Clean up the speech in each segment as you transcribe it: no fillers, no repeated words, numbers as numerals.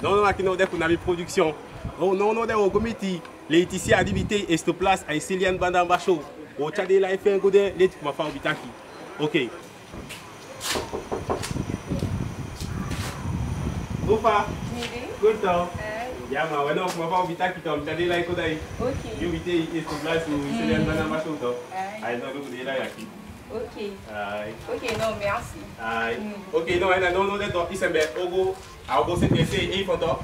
Non, aqui não deve na minha produção. Não deve o comité. Letícia adibité esta place a Celiane Banda Bacho. O tchade lá e fait un coup de leite pour ma femme habiter aqui. Ok. Opa. Gostou? Ya, mas bueno, como vamos evitar que estamos tchade lá e coisa aí. Ok. Eu evitei esta place o Celiane Banda Bacho então. Aí não vou poder lá aqui. Ok. Ai. Ok, non, merci. Ai. Ok, não, não é isso é bem. Algo se penser e foto.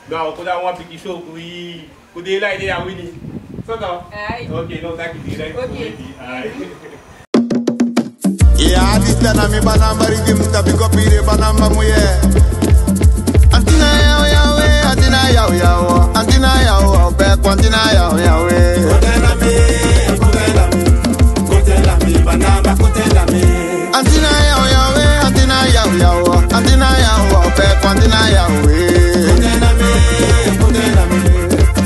Não, quando há uma pique show que o dele aí é a Winnie. Só tá. Ai. Ok, não tá aqui direito. Ok. Ai. Yeah, this time I'm banamba rhythm to pick up the banamba muye. Antina yao yawe, antina yao yao, antina yao back, antina yao yawe. Kotela mi, banamba kotela mi. Antina yao yawe, antina yao yao, antina yao back, antina yawe.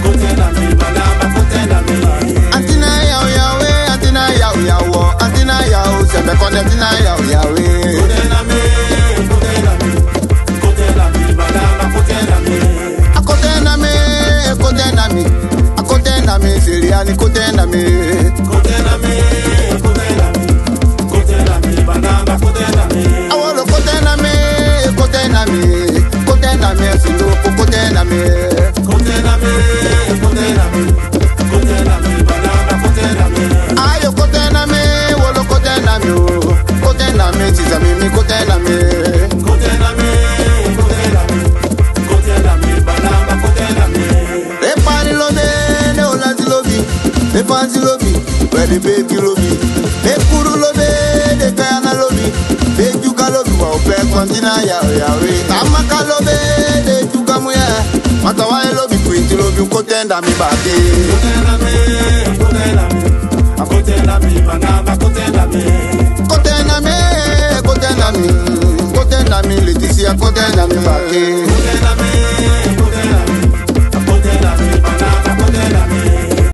Kotela mi, banamba kotela mi. Antina yao yawe, antina yao yao, antina yao sebe konde antina yao yawe. Akotena Celiane kotena me. Banamba kotena me. Awolo kotena me, siluku kotena me. Banamba kotena me. Ayo kotena me, wolo kotena me, kotena me, tizami mi kotena me. Banamba kotena me. Epani lobe, ne olati lobi, epanzi lobi, wele beki lobi, ekuru lobe, de kayana lobi, bejuka lobi, wa ope kontina yawe. Amaka lobe, de juga muye, matawae lobi, kwinti lobi, kotenda mi bake. Kotenda mi, banamba kotenda mi.